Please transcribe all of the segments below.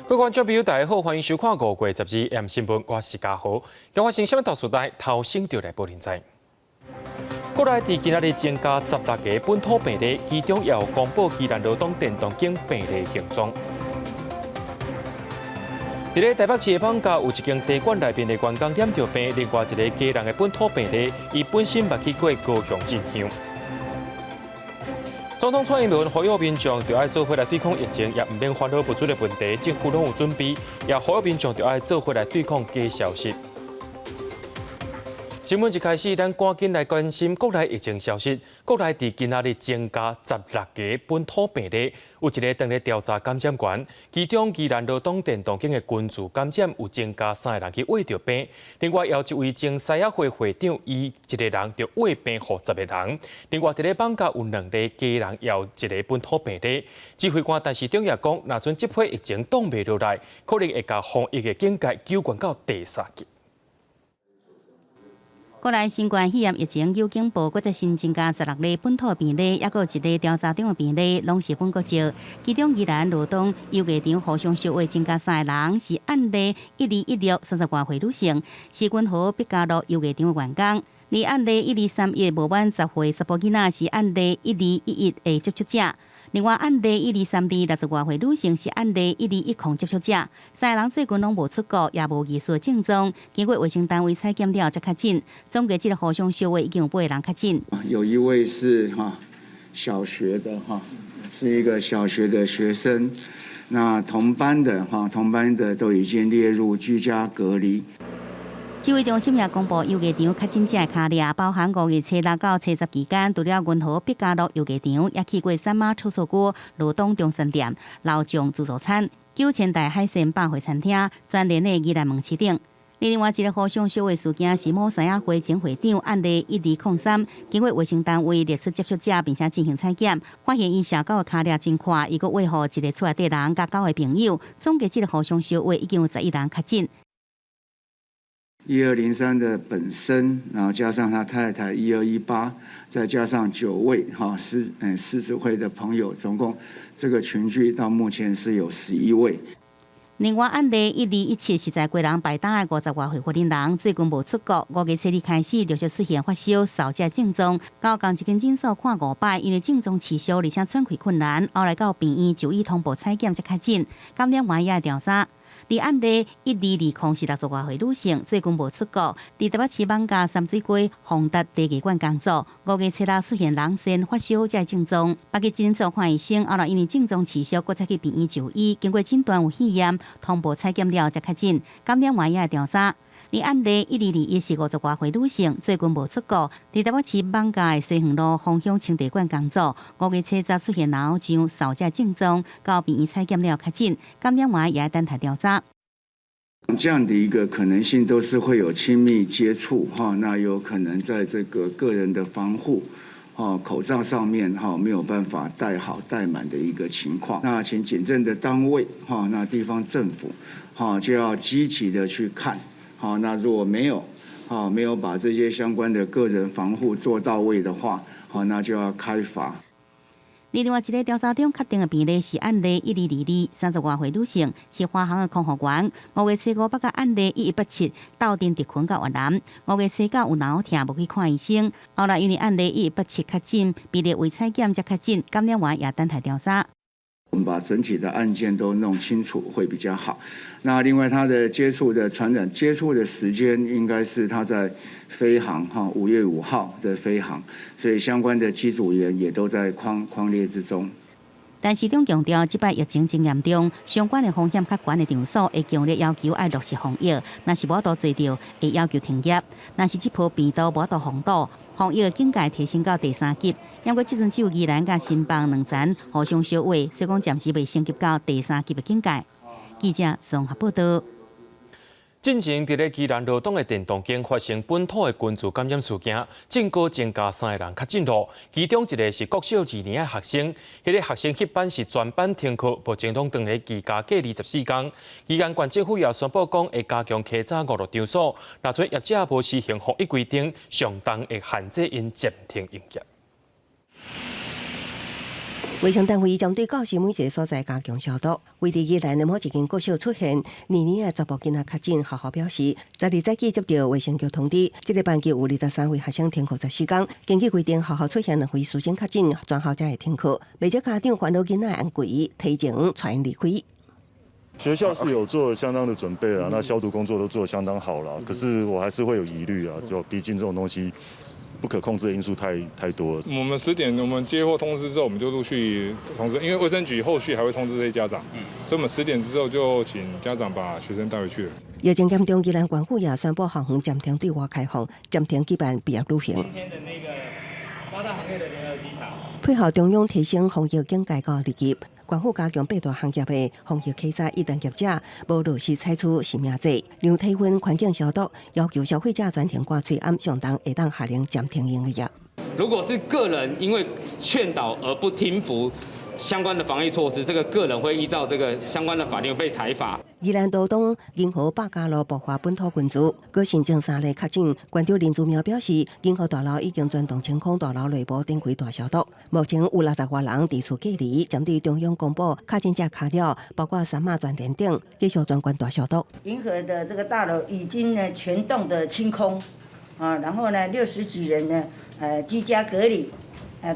各位观众朋友，大家好，欢迎收看5月12 M 新闻，我是嘉豪。今发生什么大事代？头先就来报您知。国内伫今仔日增加16个本土病例，其中也有公布宜兰罗东电动间病例行踪。伫咧台北市的艋舺有一间茶馆内面的员工染着病，另外一个家人的本土病例，伊本身捌去过高雄进香。总统蔡英文呼吁民众就要做伙来对抗疫情，也唔免烦恼不足的问题，政府拢有准备，也呼吁民众就要做伙来对抗假消息。新闻一开始，咱赶紧来关心国内疫情消息。国内伫今仔日增加16个本土病例，有一个当咧调查感染源，其中宜兰罗东电动间的群聚感染有增加3个人去胃着病，另外有一位前西亚会会长，伊一个人着胃病互10个人，另外伫咧艋舺有2个家人，也有一个本土病例。指挥官陈时中也讲，若阵这批疫情挡袂落来，可能会甲防疫的境界纠关到第3级。国内新冠肺炎疫情有警报，搁再新增加16例本土病例，也有一例调查中的病例，拢是本国籍。其中宜兰罗东游艺场互相烧话增加3个人，是案例1216 30外岁女性，是君豪毕加路游艺场的员工。而案例1231无满10岁查甫囡仔，是案例1211的接触者。另外，案例1232 60外岁女性是案例1210接触者，3个人最近拢无出国，也无疑似症状。经过卫生单位采检了才确诊，总计这个互相烧话已经有8个人确诊。有一位是小学的是一个小学的学生，那同班的都已经列入居家隔离。指挥中心也公布，游艺场确诊者的卡列包含5月初6到初10期间，除了云和毕加路游艺场，也去过三马臭臭锅、罗东中山店、老将自助餐、9000大海鲜百汇餐厅、全联的宜兰门市等。另外一个互相烧话事件是某三亚会前会长案例1203，经过卫生单位列出接触者，并且进行采检，发现伊社交的卡列真快，伊个喂互一个厝内底人甲9个朋友，总计这个互相烧话已经有11人确诊。1203的本身，然后加上他太太1218，再加上9位40岁的朋友，总共这个群聚到目前是有11位。另外，案例1217是在贵人摆档的50外岁华人人，最近无出国，5月初日开始陆续出现发烧、扫这症状，到共一间诊所看5摆，因为症状持续，而且喘气困难，后来到病院就医通报采检才确诊，感染源也调查。而案例1220是60外岁女性，最近无出国，伫台北市艋舺三水街宏达茶艺馆工作。5月初6出现人痠、发烧这症状，北去诊所看医生，后来因为症状持续，搁再去病院就医，经过诊断有肺炎，通报采检了才确诊，感染源也调查。而案例1221是50外岁女性，最近无出国，伫台北市艋舺的西园路芳香清茶馆工作。5月初10出现脑胀、扫这症状，到病院采检了确诊，感染源也等待调查。这样的一个可能性都是会有亲密接触那有可能在这个个人的防护口罩上面没有办法戴好戴满的一个情况。那请检证的单位那地方政府就要积极的去看。那如果没有把这些相关的个人防护做到位的话，那就要开罚。另外一个调查中确定的病例是案例1222 30外岁女性，是华航的空服员。5月初5北甲案例1187斗阵伫困到越南。5月初9有脑痛，无去看医生，后来因为案例1187确诊，被列为采检才确诊，感染源也等待调查。我们把整体的案件都弄清楚会比较好。那另外，他的接触的传染接触的时间应该是他在飞航5月5号的飞航，所以相关的机组员也都在匡列之中。但市长强调，这摆疫情真严重，相关的风险较悬的场所会强烈要求要落实防疫，若是无法度做到，会要求停业。若是这波病毒无法度防堵，防疫的境界提升到第3级。因为这阵只有宜兰甲新邦2站互相烧话，所以讲暂时未升级到第3级的境界。记者综合报道。进前伫咧宜兰罗东的电动间发生本土的群聚感染事件，正高增加3个人确诊咯，其中一个是国小2年的学生，迄个学生迄班是全班停课，目前拢断咧居家隔24天。宜兰县政府也宣布讲会加强稽查5路场所，若做业者无施行防疫规定，上当会限制因暂停营业。卫生单位将对教室每一个所在加强消毒。为伫宜兰的某一间国小出现年年的10部囡仔确诊，学校表示，12早起接到卫生局通知，这个班级有23位学生停课14天。根据规定，学校出现2位事先确诊，全校才会停课。未少家长烦恼囡仔安全，提前带因离开。学校是有做相当的准备了，那消毒工作都做得相当好了。可是我还是会有疑虑啊，就毕竟这种东西不可控制的因素太多了。我们10点我们接获通知之后，我们就陆续通知，因为卫生局后续还会通知这些家长，所以我们10点之后就请家长把学生带回去了。疫情严重，宜兰县府也宣布校园暂停对外开放，暂停举办毕业旅行。今天的那个8大行业的联合稽查，配合中央提升防疫警戒到立即。县府加强8大行业的防疫稽查，一旦业者无落实采取实名制、量体温、环境消毒，要求消费者全程挂嘴按上当，会当下令暂停营业。如果是个人因为劝导而不听服相关的防疫措施，这个个人会依照这个相关的法律被裁罚。宜兰道东银河百家乐爆发本土群组，各新增3例确诊。县长林祖苗表示，银河大楼已经全动清空大楼内部展开大消毒。目前有60多人伫厝隔离，针对中央公布确诊者卡了，包括三马全联等，继续专管大消毒。银河的这个大楼已经呢全栋的清空，然后呢60几人呢居家隔离，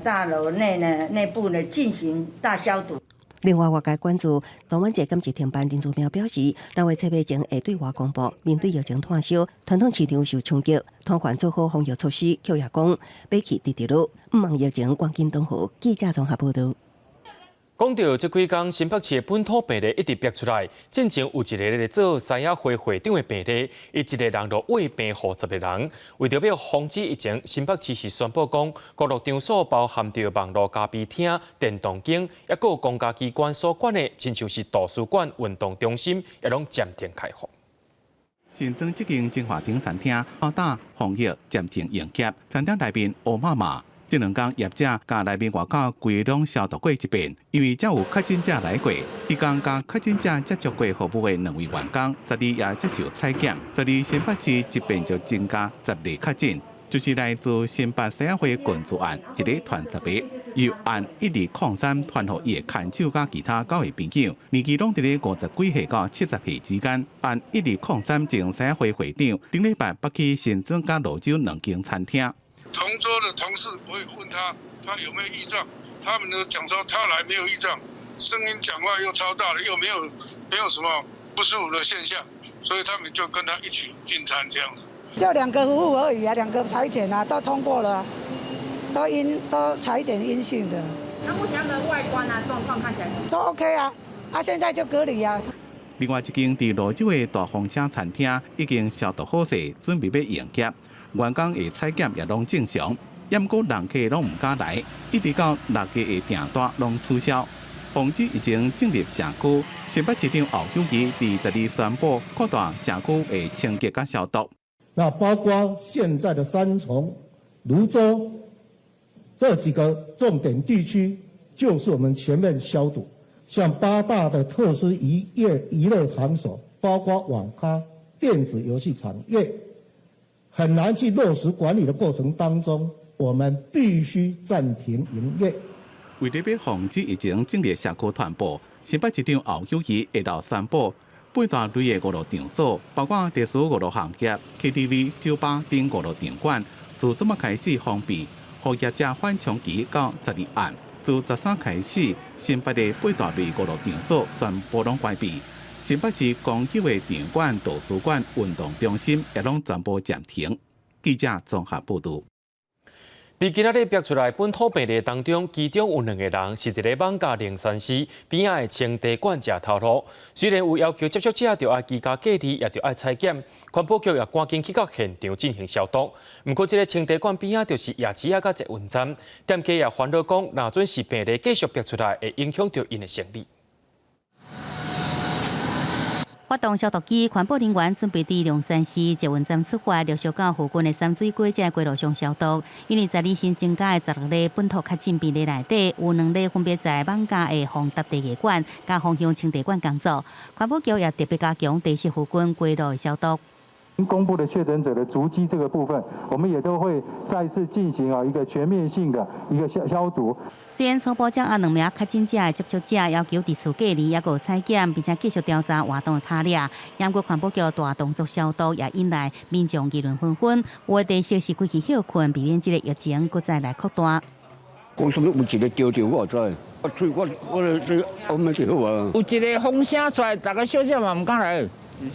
大楼内部呢进行大消毒。另外，外界关注台湾节今次停办，林祖苗表示，6月7日前会对外公布。面对疫情炭烧，传统市场受冲击，摊贩做好防疫措施，却也讲买气直直落，唔望疫情赶紧顿好。记者综合报道。讲到这几天新北市的本土病例一直逼出来，进前有一个咧做三亚会会长的病例，伊一个人就喂病予10个人。为着要防止疫情，新北市是宣布讲，各路场所包含着网络咖啡厅、电动间，也有公家机关所管的，亲像是图书馆、运动中心，也拢暂停开放。新增这间金华町餐厅，好打防疫暂停营业，餐厅内面乌麻麻。这2天业者甲内面外口规拢消毒过一遍，因为才有确诊者来过。伊讲甲确诊者接触过服务的2位员工，12也接受采检，12新北市这边就增加10例确诊，就是来自新北社会群组案一个传10例，又按1203传予伊的牵手甲其他9位朋友，年纪拢伫咧50几岁到70岁之间。按1203前社会会长顶礼拜北去新庄甲蘆洲2间餐厅。同桌的同事，我也问他有没有异状，他们都讲说他来没有异状，声音讲话又超大了，又没有什么不舒服的现象，所以他们就跟他一起进餐这样子。就2个服务而已啊，2个采检啊，都通过了，都采检阴性的。那目前的外观啊状况看起来都 OK 啊，现在就隔离啊。另外一间伫蘆洲的大风车餐厅已经消毒好势，准备要营业。员工的采检也拢正常，也毋过人客拢唔敢来，一直到6月的订单拢取消。防止疫情进入社区，新北市长侯友宜伫12宣布扩大社区的清洁甲消毒。那包括现在的三重、泸州这几个重点地区，就是我们全面消毒。像8大的特殊娱乐场所，包括网咖、电子游戏产业。很难去落实管理的过程当中，我们必须暂停营业。为了要防止疫情进入社区传播，新北市长侯友宜下昼宣布，8大类的5路场所，包括特殊5路行业、KTV、酒吧等5路场馆，自昨晚开始封闭，予业者缓冲期到12暗。自13开始，新北的8大类5路场所全部拢关闭。新北市公有的场馆、图书馆、运动中心也拢全部暂停。记者综合报道。伫今仔日逼出来本土病例当中，其中有2个人是伫咧艋舺灵山寺边仔的清茶馆食头路。虽然有要求接触者着爱居家隔离，也着爱采检，环保局也赶紧去到现场进行消毒。不过，这个清茶馆边仔就是夜市啊，甲捷运站，店家也烦恼讲，若准是病例继续逼出来，会影响到因的生意。发动消毒机，环保人员准备伫龙山寺捷运站出发，陆续到附近的三水街街路上消毒。因为12新增加的16例本土确诊病例内底，有2例分别在艋舺的丰达茶艺馆、甲丰乡清茶馆工作。环保局也特别加强地市附近街路的消毒。公布的确诊者的足迹这个部分，我们也都会再次进行一个全面性的一个消毒。虽然初步将2名确诊者的接触者要求自主隔离，也有采检，并且继续调查活动的卡抓，不过环保局大动作消毒，也引来民众议论纷纷。有的消息归去休困，避免这个疫情搁再来扩大。为什么有一个丢掉我知？我们就好啊。有一个风声出来，大家小姐嘛唔敢来。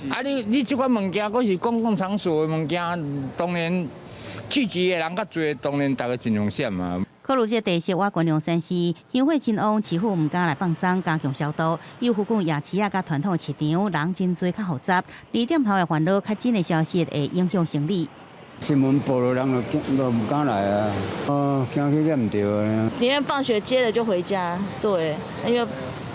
啊，你这款物件，佫是公共场所的物件，当然聚集的人较多，当然大家尽量闪嘛。考虑这地势瓦管量山市，乡会真旺，市府唔敢来放松，加强消毒。又附近夜市啊，甲传统的市场人真多，较复杂。2点头的烦恼，较真的消息会影响生理。新闻报了，人都唔敢来啊！惊去念唔对啊！宁愿放学接了就回家，对，因为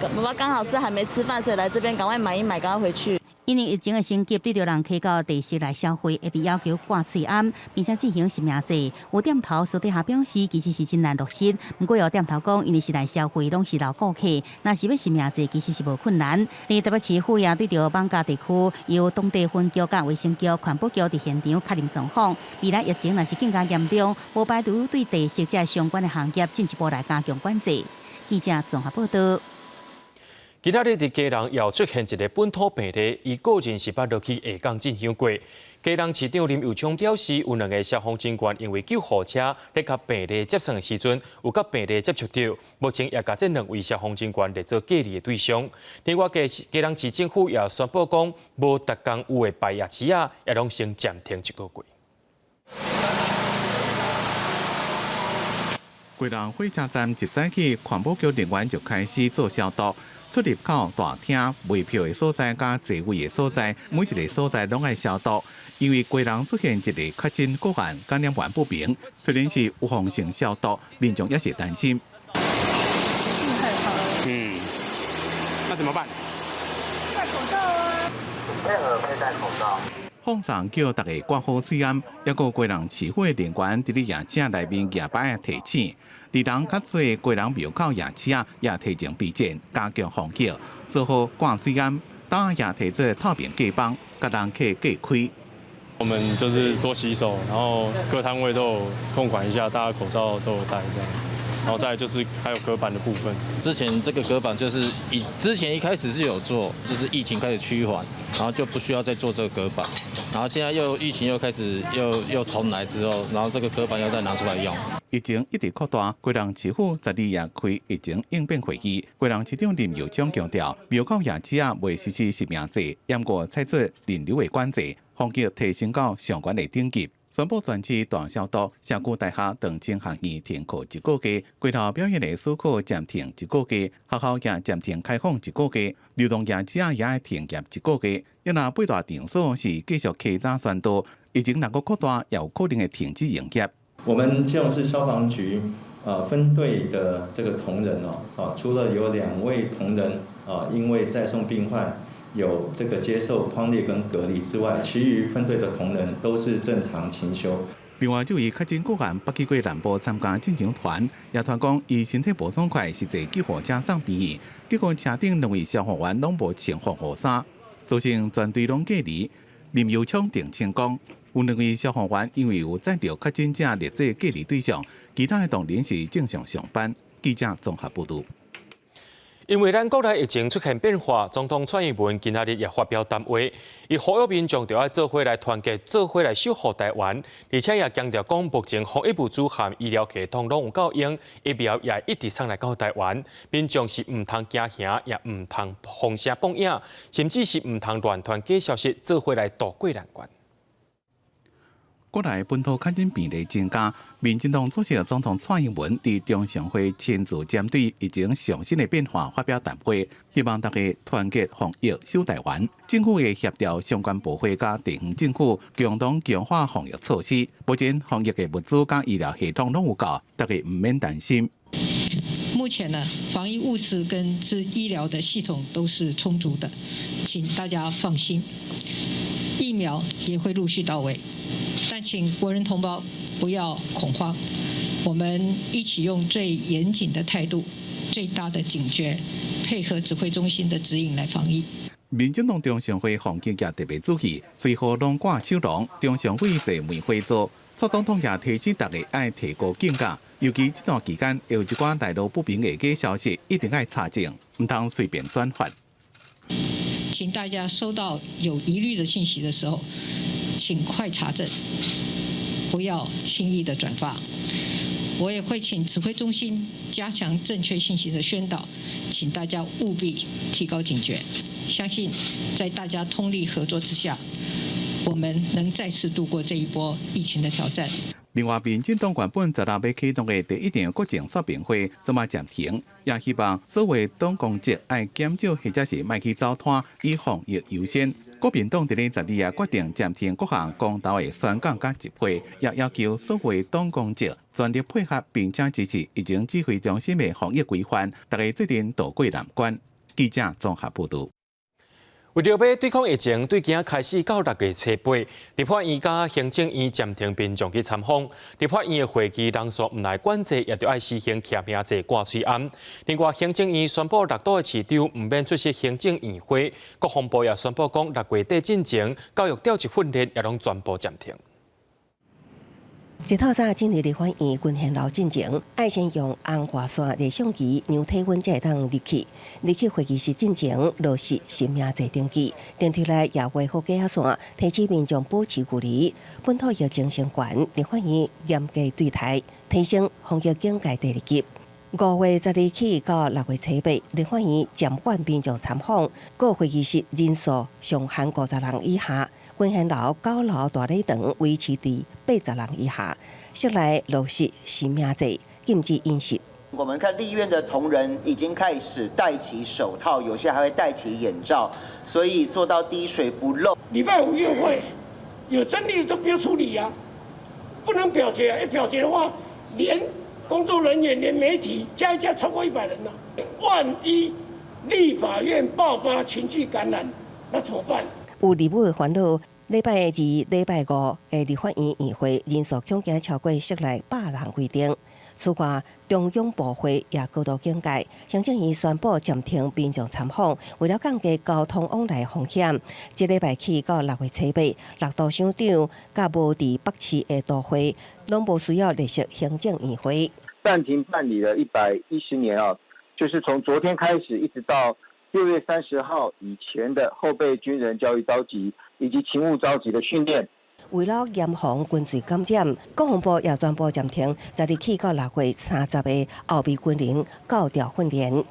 爸爸刚好是还没吃饭，所以来这边赶快买一买，赶快回去。因为疫情的升级，对着人去到地市来消费，会被要求挂喙安，并且进行实名制。有店头私底下表示，其实是真难落实。不过有店头讲，因为是来消费，拢是老顾客，若是要实名制，其实是无困难。第特别市府也对着邦家地区，由当地分局甲卫生局、环保局伫现场确认状况。未来疫情若是更加严重，无排除对地市这相关的行业进一步来加强管制。记者综合报道。今仔日伫基隆又出现一个本土病例，伊个人是捌落去下港进香过。基隆市长林佑昌表示，有2个消防警员因为救护车咧甲病例接送的时阵，有甲病例接触到，目前也甲这2位消防警员列做隔离的对象。另外，基隆市政府也宣布讲，无逐工有的排夜市啊，也拢先暂停1个月。基隆火车站一早起，环保局人员就开始做消毒。出入口、大厅、卖票的所在、甲座位的所在，每一个所在拢爱消毒。因为基隆出现一个确诊个案，感染源不明，虽然是有风性消毒，民众也是担心。那怎么办？戴口罩啊！配合佩戴口罩。放送叫大家挂好水安，也有基隆市府的人员伫咧夜市内面夜摆提醒。离人较多，基隆庙口夜市也提前备战，加强防疫，做好挂水安。当也提做透明隔板，甲人客隔开。我们就是多洗手，然后各摊位都有控管一下，大家口罩都有戴这样。然后再来就是还有隔板的部分。之前这个隔板就是之前一开始是有做，就是疫情开始趋缓，然后就不需要再做这个隔板。然后现在疫情又开始又重来之后，然后这个隔板要再拿出来用。疫情一直扩大，基隆市府12夜开疫情应变会议。基隆市长林佑昌强调，庙口夜市未实施实名制，不过采取人流的管制，防疫提升到相关的等级。宣布全市大消毒，社区大厦等正学院停课1个月，街头表演的书课暂停1个月，学校也暂停开放1个月，流动夜市也要停业1个月。因那8大场所是继续开闸宣导，疫情若个扩大，也有可能会停止营业。我们基隆市消防局分队的这个同仁除了有2位同仁因为载送病患有这个接受匡列跟隔离之外，其余分队的同仁都是正常勤休。另外，就以确诊个案北去过南部参加进香团，也团讲伊身体无爽快，是坐救护车送病院，结果车顶2位消防员拢无穿防护衫，造成全队拢隔离。林佑昌澄清讲，有2位消防员因为有载着确诊者列做隔离对象，其他的同仁是正常上班。记者综合报道。因为咱国内疫情出现变化，总统蔡英文今仔日也发表谈话，伊呼吁民众就要做伙来团结，做伙来守护台湾，而且也强调讲，目前防疫物资和医疗系统拢有够用，疫苗也一直送来到台湾，民众是唔通惊吓，也唔通放声放影，甚至是唔通乱传假消息，做伙来渡过难关。国内本土确诊病例增加，民进党主席总统蔡英文伫中常会亲自针对疫情上新的变化发表谈话，希望大家团结防疫守台湾。政府会协调相关部会甲地方政府共同强化防疫措施，保证防疫的物资甲医疗系统拢有够，大家唔免担心。目前呢，防疫物资跟医疗的系统都是充足的，请大家放心。疫苗也会陆续到位。但请国人同胞不要恐慌，我们一起用最严谨的态度、最大的警觉，配合指挥中心的指引来防疫。民进党中常会防疫业特别主席随后龙挂手龙，中常会坐梅会座，蔡总统也提醒大家爱提高警觉，尤其这段期间有一寡来路不明的假消息，一定要查证，唔通随便转发。请大家收到有疑虑的信息的时候，请快查证，不要轻易的转发。我也会请指挥中心加强正确信息的宣导，请大家务必提高警觉。相信在大家通力合作之下，我们能再次度过这一波疫情的挑战。另外，民进党原本16要启动的第1场国情说明会，怎么暂停？也希望所有党公职爱减少或者是莫去走摊，以防疫优先。国民党伫咧12月决定暂停各项公投的宣讲甲集会，也要求所有党公职全力配合，并且支持已经指挥中心的防疫规范，大家做阵渡过难关。记者综合报道。为了要对抗疫情，对今开始到6月初8，立法院甲行政院暂停民众去参访。立法院的会期人数唔来管制，也着爱实行徛名制挂嘴案。另外，行政院宣布6都的市长唔免出席行政院会，国防部也宣布讲6月底进前，教育调职训练也拢全部暂停。一透早进入立法院群贤楼进前，爱先用红外线热相机量体温才会当入去。入去会议室进前，落实实名制登记。电梯内也维护隔压线，提醒民众保持距离。本土疫情升悬，立法院严格对待，提升防疫警戒第2级。5月12起到6月初8，立法院暂缓民众参访，各会议室人数上限50人以下。群贤楼、9楼大礼堂维持伫80人以下，室内落实实名制，禁止饮食。我们看立院的同仁已经开始戴起手套，有些还会戴起眼罩，所以做到滴水不漏。礼拜5院会有争议都不要处理啊，不能表决啊！一表决的话，连工作人员、连媒体加一加超过100人了。万一立法院爆发群聚感染，那怎么办？有立委烦恼，礼拜2、礼拜5的立法院议会人数恐惊超过室内100人规定。此外，中央部会也高度警戒，行政院宣布暂停民众参访，为了降低交通往来风险，即礼拜起到6月初8，6都省长甲无伫北市的都会，拢无需要列席行政院会。暂停办理了110年啊，就是从昨天开始，一直到6月30号以前的后备军人教育召集以及勤务召集的训练。为了严防军罪感染，国防部也宣布暂停12起到6月30的后备军人教调训练。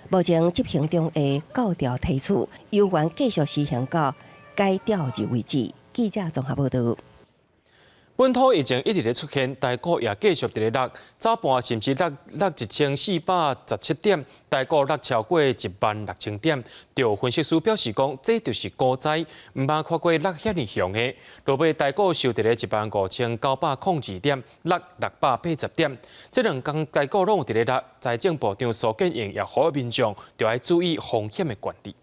目前执行中的教调提出，有关继续实行到该调日为止。记者综合报道。本土疫情一直咧出现，台股也继续伫咧落，早盘甚至落1417点，台股落超过16000点。有分析师表示讲，这就是股灾，唔捌看过落遐尼凶的。落尾台股收伫咧15902点，落680点。这2天台股拢有伫咧落，财政部长苏建英也呼吁民众就要注意风险的管理。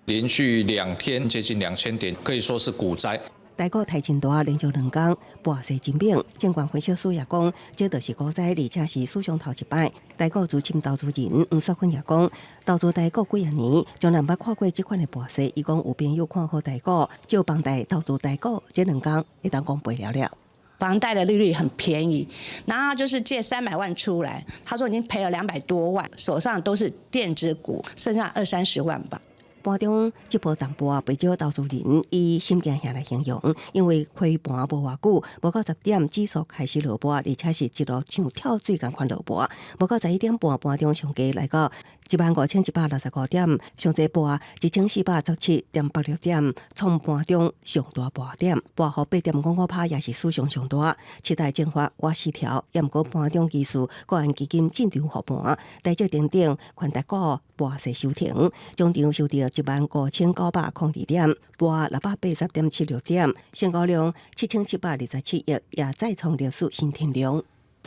连续2天接近2000点，可以说是股灾。台股太真大，连续2天盘势真猛。监管分析师也讲，这就是股灾，而且是史上头一摆。台股资深投资人黄淑芬也讲，投资台股几啊年，从来捌看过这款的盘势。伊讲有朋友看好台股，就房贷投资台股，这2天会当讲赔了。房贷的利率很便宜，然后他就是借300万出来，他说已经赔了200多万，手上都是电子股，剩下20-30万吧。盘中这波淡薄不少投资人以心惊吓来形容，因为开盘无偌久，无到10点指数开始落盘，而且是一路像跳水共款落盘，无到11点半盘中上低来到15165点，上济盘1417.86点，创盘中上大盘点，盘后8.55%也是史上上大。7大蒸发我4条，也毋过盘中技术个人基金进场护盘，大只等等宽台股盘势收停，中场收到15902点，盘680.76点，成交量7727亿，也再创历史新天量。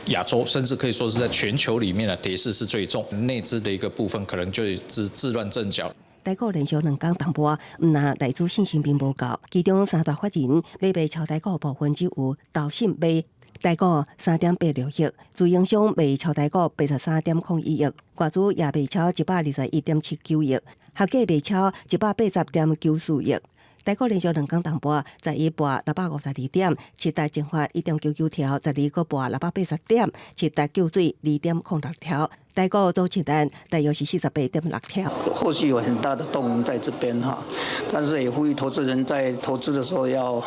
亚洲甚至可以说是在全球里面的跌势是最重，内资的一个部分可能就是自乱阵脚。台股连续2天淡薄，毋但内资信心并无够，其中3大法人买卖超台股部分只有投信买台股3.86亿，自营商卖超台股83.01亿，外资也卖超121.79亿，合计卖超180.94亿。台股连续2天重播，11博652点，7台蒸发1.99条，12个博680点，7台救水2.06条。台股周清单大约是48.6条。后续有很大的动能在这边哈，但是也呼吁投资人在投资的时候要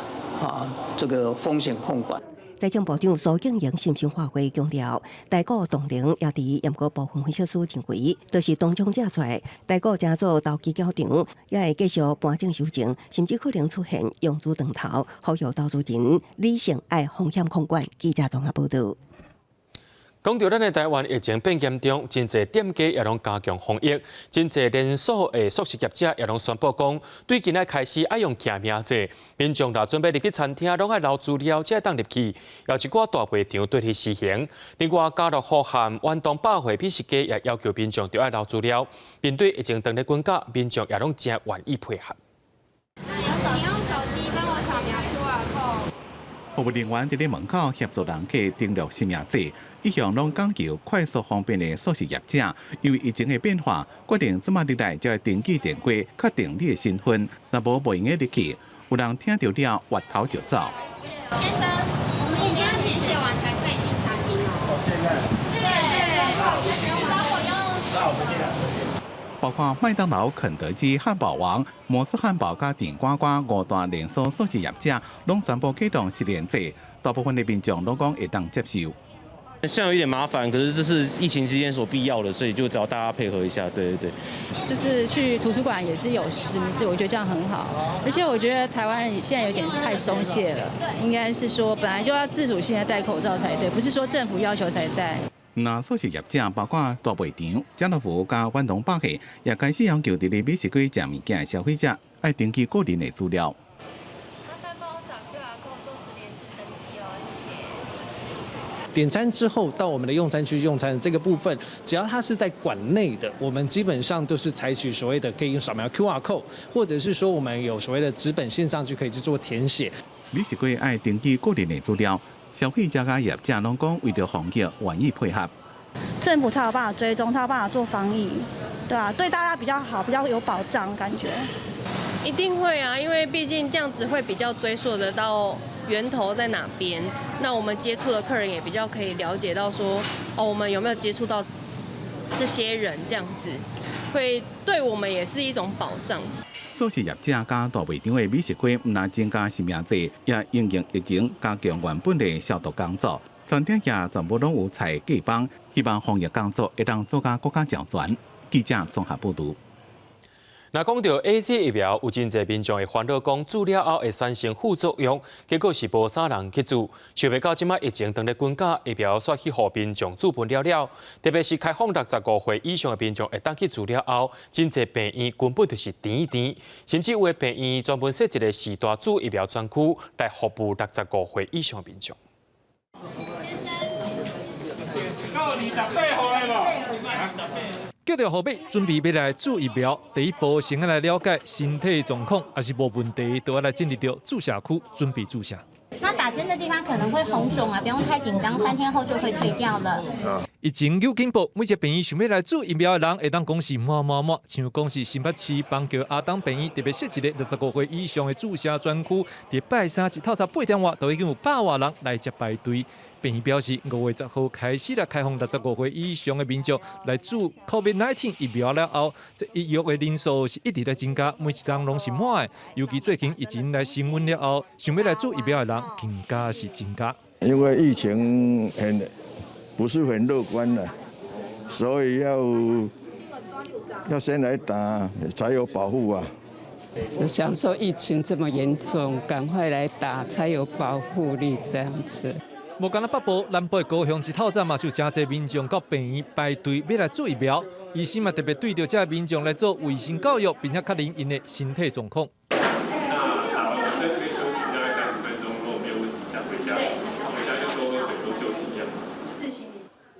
这个风险控管。财政部长苏景莹信心发挥强调，台股动能也伫严格部分分析师认为，就是当冲价出来，台股正做投机较场，也会继续盘整修正，甚至可能出现用资断头，呼吁投资人理性爱风险控管。记者综合报道。讲到咱的台湾疫情变严重，真侪店家也拢加强防疫，真侪连锁的素食业者也拢宣布讲，对今仔开始爱用行名制，民众若准备入去餐厅，拢爱留资料才会当入去。有一寡大卖场对其实行。另外，加入呼喊运动百货美食街也要求民众要爱留资料。面对疫情当咧滚价，民众也拢真愿意配合。你用手机帮我扫描 QR code。服务人员伫咧门口协助人客登录实名制，一向拢讲求快速方便的素食业者，因为疫情的变化，决定即马日来才会登记电话，确定你的身份。若无袂用的入去，有人听到了，挖头就走。先生，我们一定要填写完才可以进餐厅哦。对，帮我用。包括麦当劳、肯德基、汉堡王、摩斯汉堡甲甜瓜瓜5大连锁素食业者，拢全部启动实联制，大部分的民众都讲会当接受。虽然有点麻烦，可是这是疫情期间所必要的，所以就只要大家配合一下，对。就是去图书馆也是有实名制，我觉得这样很好。而且我觉得台湾人现在有点太松懈了，应该是说本来就要自主性的戴口罩才对，不是说政府要求才戴。那素食业者包括大卖场、家乐福甲运动百货，也开始要求伫咧美食街食物件的消费者爱登记个人的资料。点餐之后到我们的用餐区用餐的这个部分，只要它是在馆内的，我们基本上都是采取所谓的可以用扫描 QR code， 或者是说我们有所谓的纸本线上就可以去做填写。美食街爱登记个人的资料。消费者甲业者拢讲，为了防疫，愿意配合。政府才有办法追踪，才有办法做防疫，对啊，对大家比较好，比较有保障感觉。一定会啊，因为毕竟这样子会比较追溯得到源头在哪边。那我们接触的客人也比较可以了解到说，我们有没有接触到这些人，这样子会对我们也是一种保障。素食业者甲大卖场的美食街，唔但增加实名制，也应用疫情加强原本的消毒工作。餐厅也全部拢有采计方，希望防疫工作会当做甲更加健全。记者综合报道。那讲到 AZ 疫苗，有真侪民众会烦恼讲注了后会产生副作用，结果是无啥人去注。想袂到即马疫情当咧滚价，疫苗煞去互民众注本了，特别是开放65岁以上的民众会当去注了后，真侪病院根本就是填一填，甚至有的病院专门设一个时段注疫苗专区来服务65岁以上的民众。够28号的无？叫着后辈准备要来注疫苗，第一步先来了解身体状况，还是无问题，都要来进入到注射区准备注射。那打针的地方可能会红肿啊，不用太紧张，3天后就会退掉了。疫情有进步，每一个病院想要来注疫苗的人，会当讲是满，像讲是新北市邦桥阿东病院特别设一个65岁以上的注射专区，伫拜三一透早8点外，都已经有100多人来接排队。病院表示，5月10号开始来开放65岁以上的民众来注 COVID-19 疫苗了后，这预约的人数是一直在增加，每一人拢是满的。尤其最近疫情来升温了后，想要来注疫苗的人更加是增加。因为疫情不是很乐观的，所以要先来打才有保护啊。想说疫情这么严重，赶快来打才有保护力，这样子。无干那北部、南部高雄一透早嘛，是有真侪民众到病院排队要来注疫苗，医生嘛特别对着这民众来做卫生教育，并且确认因的身体状况。那打完我们在这边休息大概30分钟，如果没有问题再回家，回家就多喝水、多休息这样。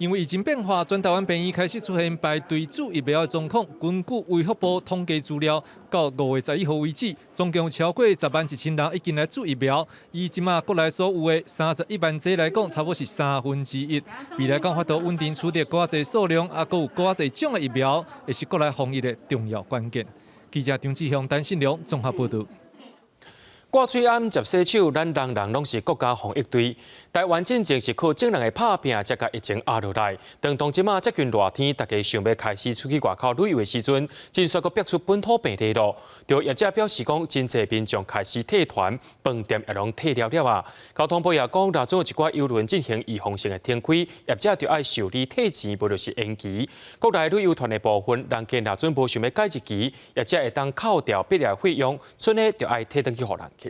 因为疫情变化，全台湾病院开始出现排队注疫苗的状况。根据卫福部统计资料，到5月11号为止，总共超过10.1万人已经来注疫苗。以即马国内所有的31万剂来讲，差不多是1/3。未来讲法度稳定取得更侪数量，也有更侪种的疫苗，也是国内防疫的重要关键。记者张志雄、陈信良综合报道。挂嘴暗接洗手，咱人人拢是国家防疫队。台湾进前是靠正人的拍拼，才甲疫情压落来。当即马接近热天，大家想要开始出去外口旅游的时阵，真煞阁逼出本土病例咯。就业者表示讲，真侪民众开始退团，饭店也拢退了啊。交通部也讲，若总有一寡邮轮进行预防性的停开，业者就要受理退钱，无就是延期。国内旅游团的部分，人家若准无想要改日期，业者会当扣掉必要费用，剩的就要退转去互人去。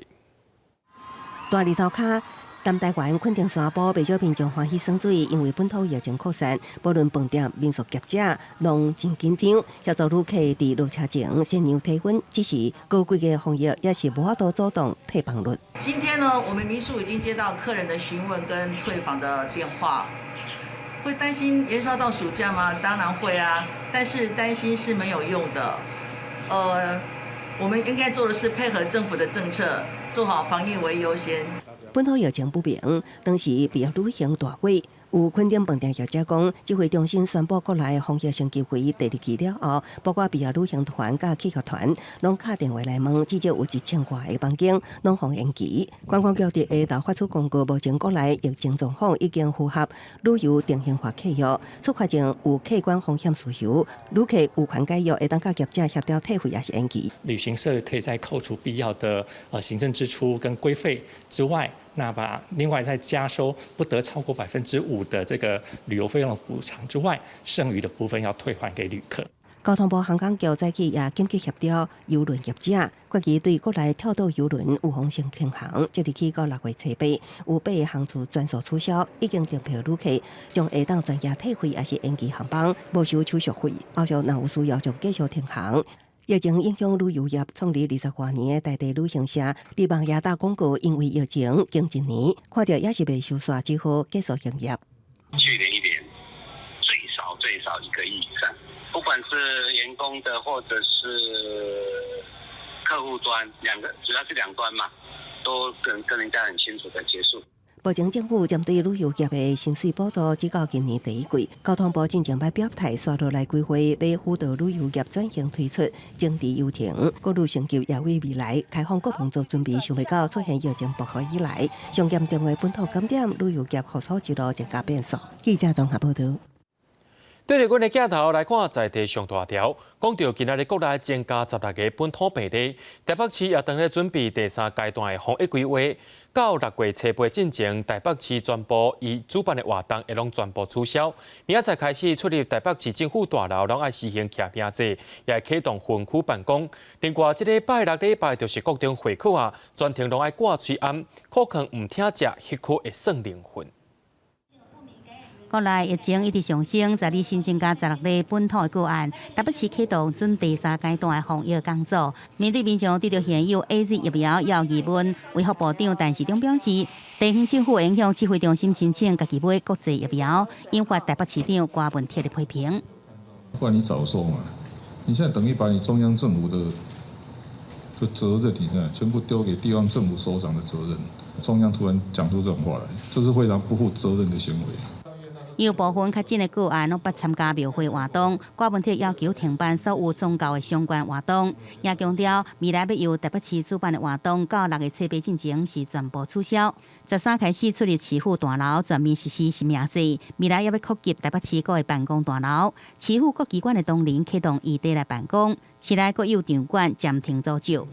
大日头卡，南台湾垦丁山坡不少民众欢喜耍水，因为本土疫情扩散，不论饭店、民宿业者，拢真紧张，协助旅客伫落车前先量体温。只是高贵的防疫也是无法度主动退房率。今天呢，我们民宿已经接到客人的询问跟退房的电话，会担心延烧到暑假吗？当然会啊，但是担心是没有用的。我们应该做的是配合政府的政策。做好防疫为优先。本土疫情不明，当时毕业旅行大火。有垦丁饭店业者讲，这回重新宣布国内防疫升级会议第2期了后，包括毕业旅行团甲企业团，拢打电话来问，至少有1000多个房间拢放延期。观光局伫下昼发出公告，目前国内疫情状况已经符合旅游定型化契约，出发前有客观风险需求，旅客有权解约，会当甲业者协调退费也是延期。旅行社可以在扣除必要的行政支出跟规费之外，那另外再加收不得超过5%的这个旅游费用的补偿之外，剩余的部分要退还给旅客。交通部航港局早起也紧急协调邮轮业者，决议对国内跳岛邮轮有风险停航，即日起到6月初8，有8个航次全数取消，已经订票旅客将下当全额退费，也是延期航班，无收手续费。后续若有需要，将继续停航。疫情影响旅游业，创立20多年的在地旅行社，伫网页打广告，因为疫情经1年，看到也是未收煞，只好结束营业。去年1年最少1个亿以上，不管是员工的或者是客户端，主要是2端嘛，都跟人家很清楚的结束。目前政府针对旅游业的薪水补助，直到今年第1季，交通部进前摆表态，刷落来规划要辅导旅游业转型推出征地优停，各路成就也为未来开放各方做准备。想未到出现疫情爆发以来，上严重的本土感染，旅游业复苏之路增加变数。记者综合报道。对着阮的镜头来看，在地上大条，讲到今仔日国内增加16个本土病例，台北市也正在准备第3阶段的防疫规划。到6月初8进前，台北市全部伊主办的活动会拢全部取消。明仔载开始出入台北市政府大楼，拢爱实行徛拼制，也会启动分区办公。另外，这礼拜6礼拜就是各种会考啊，全程拢爱挂嘴暗，可能唔听食，迄科会算灵魂。国内疫情一直上升，昨日新增加16例本土个案。台北市启动准第3阶段的防疫工作。面对民众得到现有 AZ 疫苗要疑问，卫福部长陈时中表示，地方政府影响指挥中心申请家己买国际疫苗，引发台北市长郭文铁的批评。不然你早说嘛！你现在等于把你中央政府的责任，你这样全部丢给地方政府首长的责任。中央突然讲出这种话来，这是非常不负责任的行为。有部分较近的个案拢不参加庙会活动，郭文铁要求停办所有宗教的相关活动，也强调未来要由台北市主办的活动到6月初8进前是全部取消。13开始出入市府大楼全面实施实名制，未来也要扩及台北市各个办公大楼，市府各机关的同仁启动异地来办公。市内各有场馆暂停造就，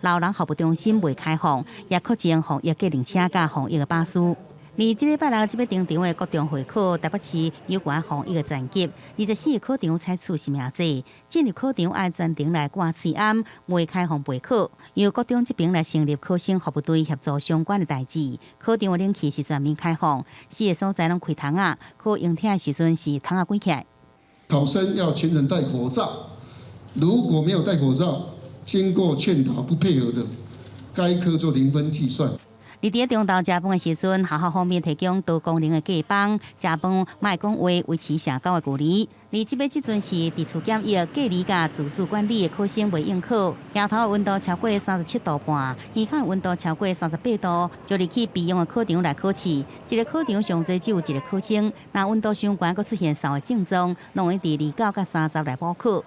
老人服务中心未开放，也扩增防疫机动车甲防疫的巴士。而这礼拜6即要登场的各种会考，台北市有关防疫的战绩，24个考场采取实名制，进入考场按全程来挂嘴暗，未开放备考，由各种这边来成立考生服务队协助相关的代志。考场的冷气是全面开放，4个所在拢开窗啊，考用听的时阵是窗啊关起来。考生要全程戴口罩，如果没有戴口罩，经过劝导不配合者，该科做0分计算。伫伫中昼食饭的时阵，学校方面提供多功能的隔板，食饭莫讲话，维持社交的距离。而即摆即阵是伫厝检疫、隔离甲自主管理的考生未应考，额头的温度超过37度半，耳孔温度超过38度，就入去备用的考场来考试。一个考场上最只有一个考生，若温度相关，佫出现烧的症状，拢会伫29到30来补考。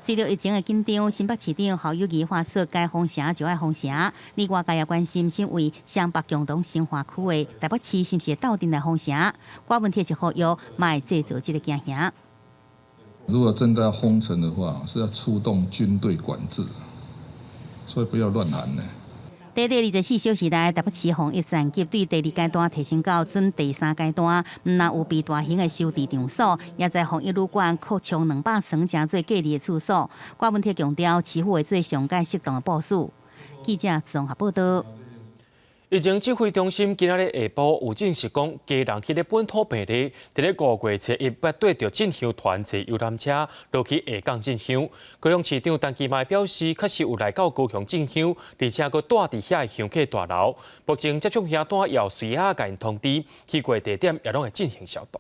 随着疫情的紧张，新北市长侯友宜发出该封城就爱封城。另外，也关心身为湘北共同生活区的台北市是不是斗阵来封城？郭文铁是呼吁卖制造这个惊吓。如果真的要封城的话，是要出动军队管制，所以不要乱喊呢。短短24小时内，台北市防疫战级对第2阶段提升到准第3阶段，毋但有比大型的收治场所，也在防疫旅馆扩充200床正做隔离的处所。郭文铁强调，市府会做上届适当的部署。记者综合报道。疫情指挥中心今仔日下晡有证实讲，家人去咧本土病例，伫咧5月初1捌对着进香团坐游览车落去下港进香。高雄市长陈其迈表示，确实有来到高雄进香，而且佫住伫遐的香客大楼。目前接种遐单要随后甲因通知，去过地点也拢会进行消毒。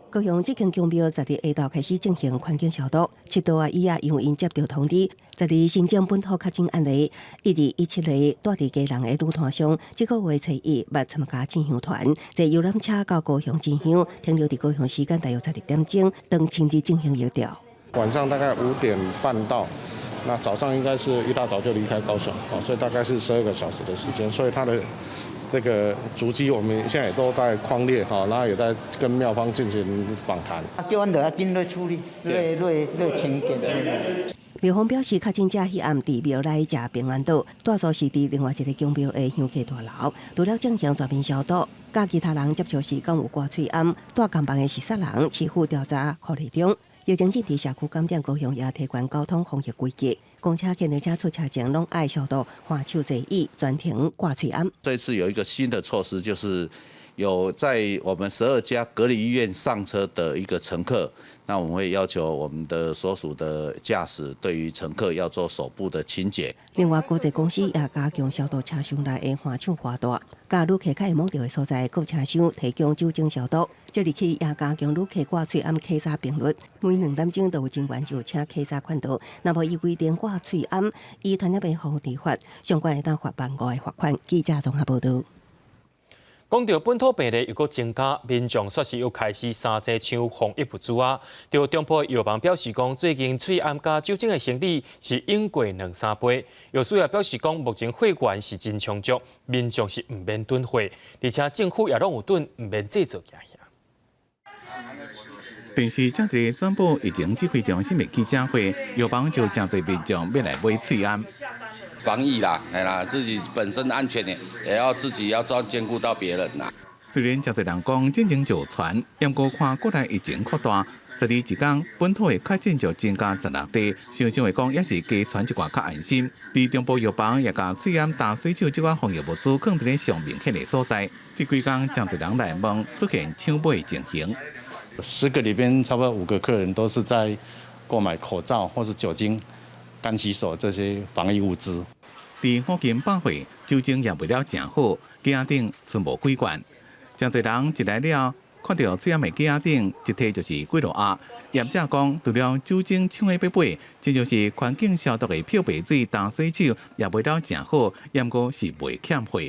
高雄即间公庙10日下昼开始进行环境消毒，7道以啊，因为因接到通知，10日新增本土确诊案例，1日17日住伫家人的女团上，这个月初1捌参加进香团，坐游览车到高雄进香，停留伫高雄时间大约12点钟，等亲自进行邮调。晚上大概5点半到，那早上应该是一大早就离开高雄，所以大概是12个小时的时间，所以他的这个足迹我们现在也都在匡列哈，然后也在跟庙方进行访谈。叫阮就要紧来处理，来清洁。庙方表示，确诊者迄暗伫庙内食平安岛，住所是伫另外一个公庙的香客大楼，除了进行全面消毒，甲其他人接触时敢有挂喙暗，住工房的14人持续调查处理中。疫情进伫社区感染，高雄也提悬交通防疫规格，公车、客运车出车前拢爱消毒，换手座椅专停挂喙暗。这次有一个新的措施，就是有在我们12家隔离医院上车的一个乘客，那我们会要求我们的所属的驾驶对于乘客要做手部的清洁。另外，高捷公司也加强消毒车厢内的换手花带，甲旅客较会摸到的所在各车厢提供酒精消毒。即日起也加强旅客挂喙暗客查频率，每2点钟都有人员就请客查看到，若无依规定挂喙暗，依传染病防治法，相关会当罚15000的罚款。记者综合报道。讲到本土病例又搁增加，民众说是又开始三剂抢防疫物资啊。就中部药房表示讲，最近喙暗加酒精的行李是用过2-3杯。药师也表示讲，目前货源是真充足，民众是唔免囤货，而且政府也拢有囤，唔免制造惊吓。但是，这日宣布疫情指挥中心的记者会，药房就真侪民众要来买喙暗。防疫啦，自己本身安全也要自己要兼顾到别人啦。虽然真侪人讲进前就传，不过看国内疫情扩大，10日一天本土的确诊就增加16例，想想会讲也是加传一寡较安心。伫中部药房也将喙暗、淡水酒这款防疫物资放伫咧上明显的所在，这几天真侪人来问，出现抢买的情形。10个里边差不多5个客人都是在购买口罩或是酒精、干洗手这些防疫物资。伫附近百货，酒精也卖了真好，架顶存无几罐。真侪人一来了，看到喙暗的架顶，一摕就是几落盒。业者讲，除了酒精抢的要买，这就是环境消毒的漂白水、淡水酒也卖了真好，不过是袂欠货。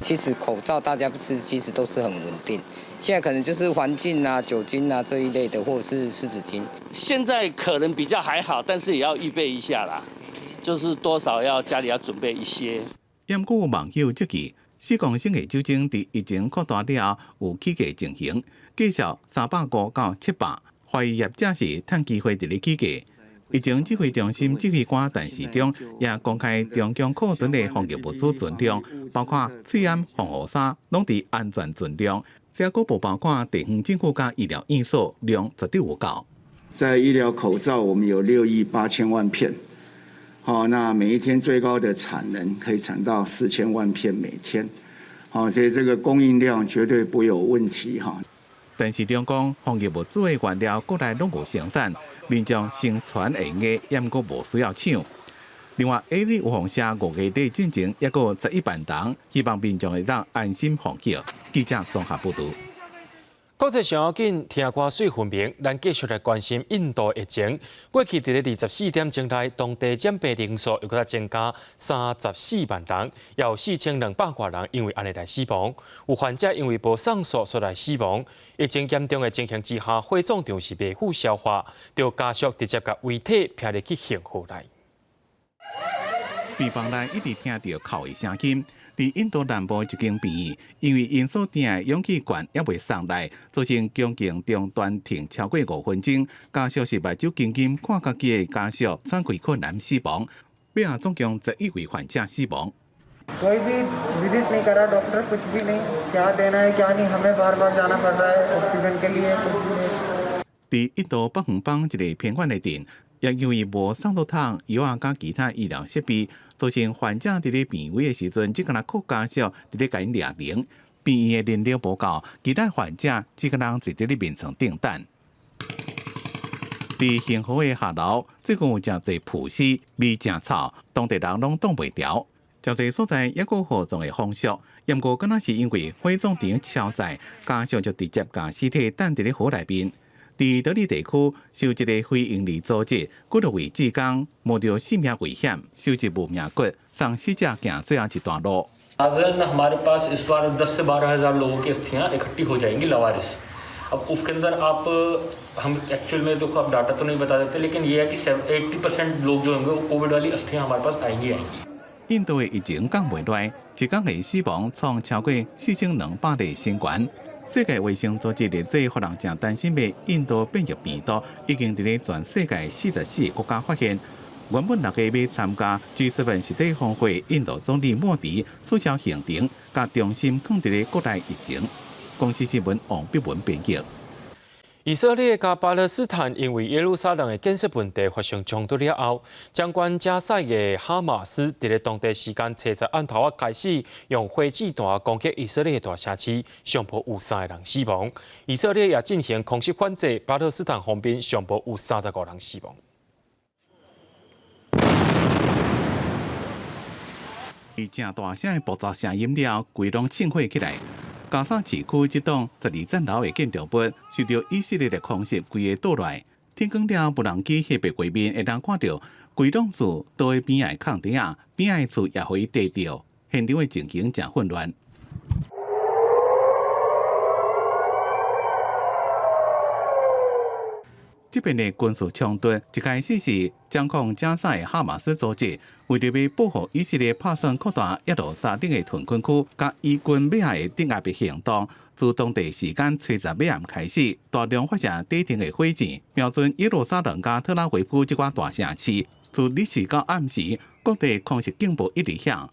其实口罩大家吃，其实都是很稳定。现在可能就是环境啊、酒精啊这一类的，或者是湿纸巾。现在可能比较还好，但是也要预备一下啦，就是多少要家里要准备一些。不过网友质疑，4公升的酒精伫疫情扩大了有起价情形，计售350到700，怀疑业者是趁机会伫咧起价。疫情指挥中心指挥官陈时中也公开中共库存的防疫物资存量，包括喙暗、防护衫，拢伫安全存量。这个不包括地方政府加医疗因素，量绝对有够。在医疗口罩，我们有6亿8千万片，好，那每一天最高的产能可以产到4000万片每天，好，所以这个供应量绝对不会有问题哈。但是中讲防疫物资的原料国内拢有生产，民众生存会硬，也毋过无需要抢。另外，A 日有放射5月底进前，也有11万人，希望民众会当安心防疫。记者综合报道。国际上要紧，听歌水分明，咱继续来关心印度疫情。过去伫咧24点钟内，当地染病人数又搁增加34万人，也有4200多人因为安尼来死亡。有患者因为无送素所来死亡。疫情严重的情形之下，火葬场是袂赴消化，就家属直接甲遗体撇入去刑户内。病房内一直听到哭的声音。伫印度南部一间病院，因为因所订的氧气罐也未送来，造成中间中断停超过5分钟。家属是目睭金金看家己的家属喘气困难死亡，尾下总共11位患者死亡。कोई भी विजिट नहीं करा डॉक्टर कुछ भी नहीं क्या देना है क्या नहीं हमें बार-बार जाना पड़ रहा है ऑक्सीजन के लिए कुछ भी नहीं。伫印度北方邦一个偏远的镇。也因为无送到桶、药啊，甲其他医疗设备，造成患者伫咧病危的时阵，只敢靠家属伫咧甲因抓铃。病院的人力无够，其他患者只敢人直接咧眠床顶等。伫幸福的下楼，最近有真侪曝尸、味正臭，当地人拢挡袂牢。真侪所在也有火葬的风俗，不过敢若是因为火葬场超载，家属就直接将尸体等伫咧火内面。伫德里地区，受一个非营利组织骨肉为志工，冒着性命危险收集无命骨，送死者行最后一段路。हमारे पास इस बार 10 से 12,000 लोगों की अस्थियां इकट्ठी हो जाएंगी लवारिस। अब उसके अंदर आप हम एक्चुअल में देखो आप डाटा तो नहीं बता देते, लेकिन ये है कि 80% लोग जो होंगे वो कोविड वाली अस्थियां हमारे पास आएंगी।印度的疫情降袂落，一天的死亡创超过4200例新冠。世界卫生组织列做让人真担心的印度变异病毒，已经伫咧全世界44个国家发现。原本6月要参加 G7 实体峰会，印度总理莫迪取消行程，甲重心放伫咧国内疫情。公司新闻王必文编辑。以色列甲巴勒斯坦因为耶路撒冷的建设问题发生冲突了后，掌管加塞的哈马斯伫咧当地时间7暗头开始用火箭弹攻击以色列大城市，上报有3个人死亡。以色列也进行空袭反制，巴勒斯坦方面上报有35人死亡。以正大声的爆炸声音了，规拢庆火起来。加沙市区这栋12层楼的建筑物，受到以色列的空袭，规个倒来。天光了，无人机翕白画面，会当看到规栋厝倒喺边仔空地啊，边仔厝也互伊地掉。现场的情形真混乱。这边的军事冲突一开始是掌控加沙的哈马斯组织，为了要保护以色列拍算扩大耶路撒冷的屯垦区，甲以军尾下的镇压的行动，自当地时间7晚开始，大量发射地定的火箭，瞄准耶路撒冷甲特拉维夫这寡大城市。自日时到暗时，各地空袭警报一直响。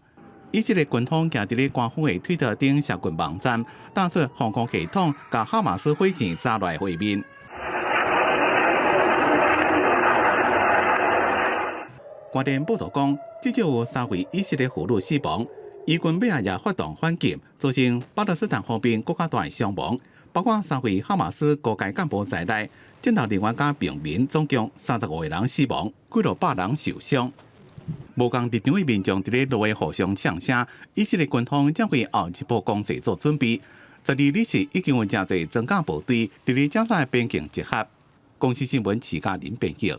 以色列军方行伫咧官方的推特顶社群网站，打出防空系统甲哈马斯火箭炸落画面。官电报道讲，至少有3位以色列俘虏死亡，以军尾下也发动反击，造成巴勒斯坦方面更加大的伤亡，包括3位哈马斯高阶干部在内，战斗人员加平民总共35个人死亡，几落百人受伤。无共立场的民众伫咧路下互相呛声，以色列军方将为后一波攻势做准备。12日时已经有真侪装甲部队伫咧加沙边境集合。公司新闻徐嘉玲编辑。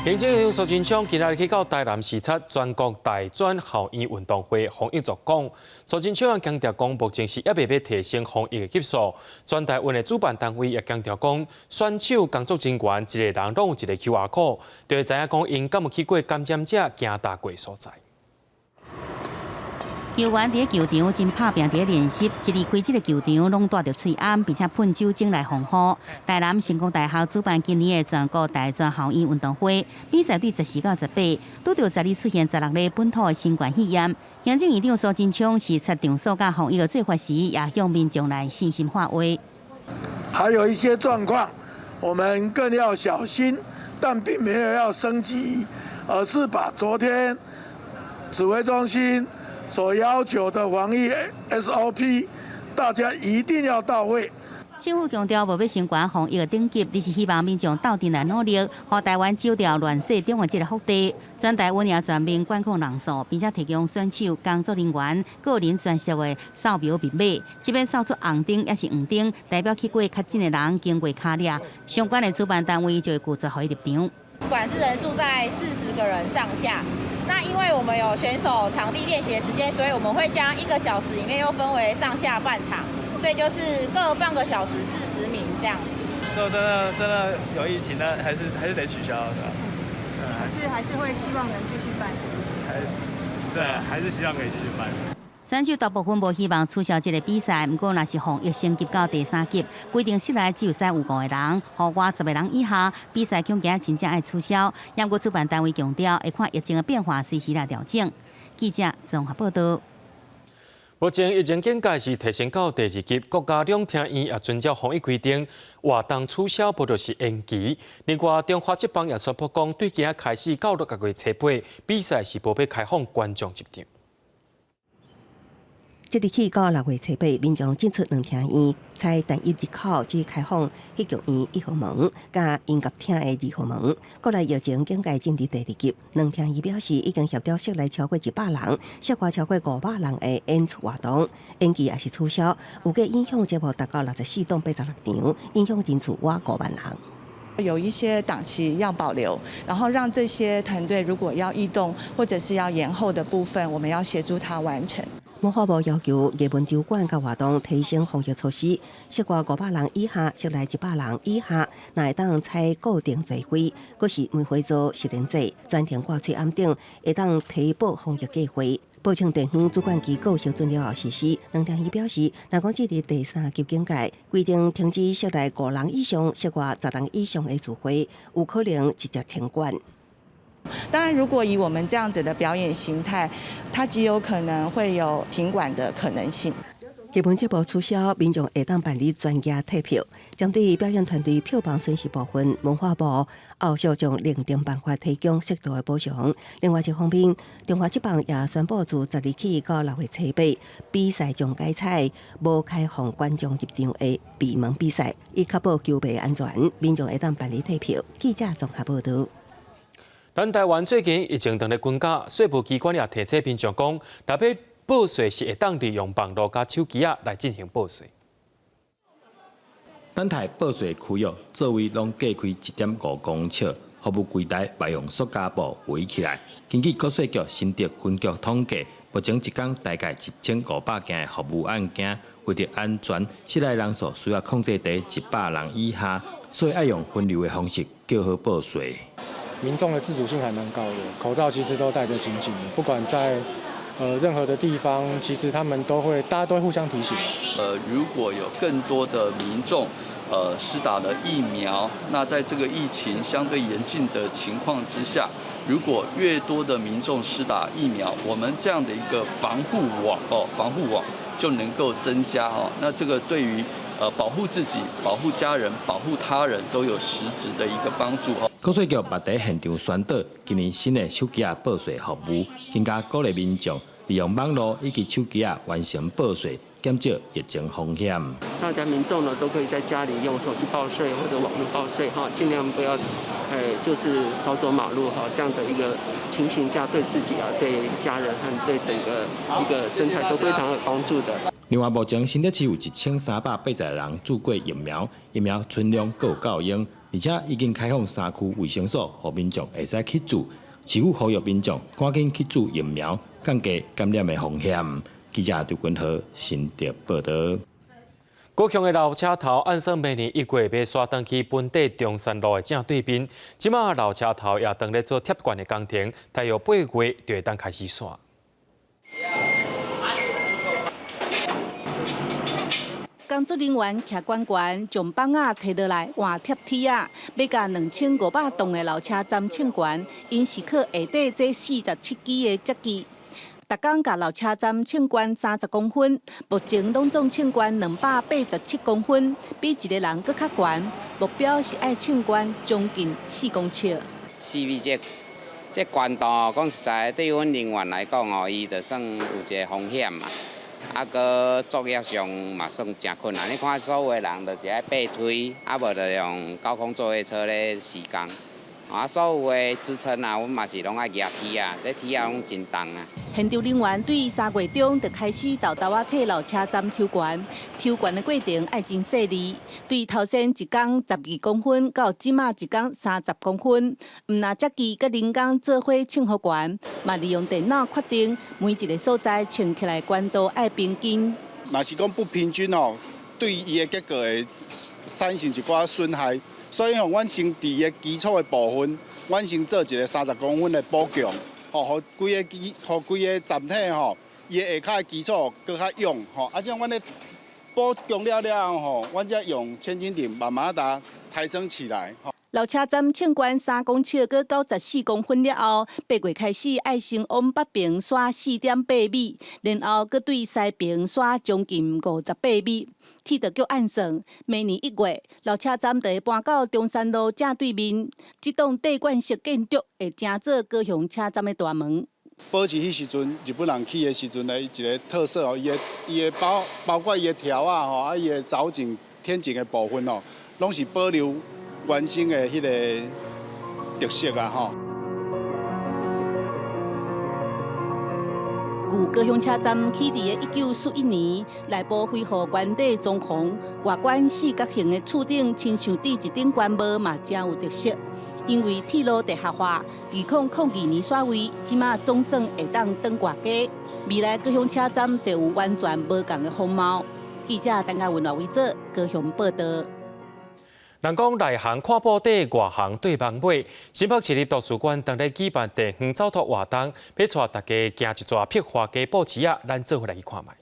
行政院苏贞昌今日去到台南视察全国大专校园运动会防疫作讲，苏贞昌强调讲，目前是也未要提升防疫的级数。全台湾的主办单位也强调讲，选手工作人员一个人拢有一个 QR code， 就会知影讲因敢有去过感染者行达过所在。球员伫球场真拍拼伫练习，一离开这个球场，拢戴着喙暗，并且喷酒精来防雨。台南成功大学主办今年的全国大专校园运动会，比赛伫14到18，拄到12出现16例本土的新冠肺炎。行政院长苏贞昌视察场所甲防疫的做法时，也向民众来信心话话。还有一些状况，我们更要小心，但并没有要升级，而是把昨天指挥中心所要求的防疫 SOP， 大家一定要到位。政府强调，无要升悬防疫的等级，而是希望民众斗阵来努力，让台湾走掉乱世中的这个福地。全台湾也全面管控人数，并且提供选手、工作人员个人专属的扫描密码，即便扫出红灯也是黄灯，代表去过较近的人经过卡抓，相关的主办单位就会拒绝可以入场。不管是人数在40个人上下，那因为我们有选手场地练习的时间，所以我们会将1个小时里面又分为上下半场，所以就是各半个小时40名这样子。如果真的有疫情，那还是得取消的。还是会希望能继续办，是不是？还是希望可以继续办。选手大部分无希望取消这个比赛，不过若是防疫升级到第3级，规定室内只有使有5个人，和50个人以下，比赛恐惊真正爱取消。不过主办单位强调，会看疫情的变化，随时来调整。记者综合报道。目前疫情警戒是提升到第2级，国家两厅院也遵照防疫规定，活动取消不就是延期。另外，中华职棒也宣布讲，对今仔开始到6月初8，比赛是无要开放观众入场。即日起到6月初8，民众进出两厅院，采单一入口只开放戏剧院1号门，甲音乐厅的2号门。国内疫情警戒进入第2级，两厅院表示已经协调室内超过100人、室外超过500人的演出活动，延期也是取消，有计影响节目达到64栋86场，影响人次逾5万人。有一些档期要保留，然后让这些团队如果要异动或者是要延后的部分，我们要协助他完成。文化部要求艺文场馆甲活动提升防疫措施，室外500人以下，室内100人以下，乃会当采固定座位，佫是每回做10连座，专程挂喙暗顶，会当提报防疫计划。保庆地方主管机构核准了后实施。两厅院表示，若讲这日第3级警戒，规定停止室内5人以上、室外10人以上的聚会，有可能直接停馆。当然，如果以我们这样子的表演形态，它极有可能会有停馆的可能性。基本节目取消，民众会当办理专家退票。针对表演团队票房损失部分，文化部后续将另定办法提供适度的补偿。另外一方面，中华职棒也宣布自昨日起到6月初8，比赛将改采无开放观众入场的闭门比赛，以确保球迷安全。民众会当办理退票。记者综合报道。咱台湾最近疫情当咧滚价，税务机关也提醒民众讲，若要报税是会当利用网络加手机来进行报税。咱台报税区域座位拢各开1.5公尺，服务柜台卖用塑胶布围起来。根据国税局新竹分局统计，目前一天大概1500件的服务案件，为着安全，室内人数需要控制在100人以下，所以爱用分流的方式较好报税。民众的自主性还蛮高的，口罩其实都戴得紧紧的，不管在任何的地方，其实他们大家都会互相提醒。如果有更多的民众施打了疫苗，那在这个疫情相对严峻的情况之下，如果越多的民众施打疫苗，我们这样的一个防护网就能够增加哦。那这个对于保护自己、保护家人、保护他人都有实质的一个帮助哦。国税局也在现场宣导今年新的手机报税服务，更加鼓励民众利用网络以及手机完成报税，减少疫情风险。大家民众呢都可以在家里用手机报税或者网络报税哈，尽量不要就是操作马路哈，这样的一个情形下，对自己对家人和对整个一个生态都非常有帮助的。另外，目前新竹市有1380人注过疫苗，疫苗存量各有够用，而且已经开放3区卫生所，让民众会使去注。市府呼吁民众赶紧去注疫苗，降低感染的风险。记者刘君豪新竹报道。高雄的老车头按算明年1月要刷登去本地中山路的正对面，即马老车头也当咧做贴管的工程，大约8月就会当开始刷。工作人员徛管管，将棒仔摕落来换贴铁啊，要甲2500栋的老车站称管，因是靠下底这47支的接机。逐工甲老车站称管30公分，目前拢总称管287公分，比一个人搁较悬。目标是爱称管将近4公尺。4米这管道讲实在，对阮人员来讲哦，伊就算有一个风险嘛。个作业上嘛算真困难。你看所有的人就是爱爬梯，无就用高空作业车咧施工。所有的支撑啊，阮嘛是拢爱举梯啊，这梯啊拢真重啊。现场人员对3月中就开始豆豆仔替老车站抽管，抽管的过程爱真细腻。对头先一工12公分，到即马一工30公分，毋拿接机甲人工做伙称好管，嘛利用电脑确定每一个所在称起来管道爱平均。若是讲不平均哦，对伊的结果会产生一寡损害。所以，阮先伫个基础的部分，阮先做一个30公分的补强，互规个站体吼，伊的下骹的基础搁较勇吼。这样阮咧补强了后，阮才用千斤顶慢慢地抬升起来。老车站称管3公尺到94公分了后，8月开始爱先往北边刷4.8米，然后搁对西边刷将近58米。铁道局按算，明年1月，老车站就会搬到中山路正对面。这栋地冠式建筑会成做高雄车站的大门。保持迄时阵日本人去的时阵的一个特色哦，伊的包括伊的条啊吼，伊的藻井、天井的部分哦，拢是保留原生的迄个特色啊吼。旧高雄车站起伫个1941年，内部恢复原地装潢，外观四角形的厝顶亲像伫一顶棺木嘛，真有特色。因为铁路地下化，2002年煞位，即马总算会当登外街。未来高雄车站就有完全无同的风貌。记者陈嘉文为做高雄报道。人讲内行看布底，外行对网尾。新北市立图书馆当日举办地方走读活动，要带大家行一逝碧华街布市仔，咱做伙来去看卖。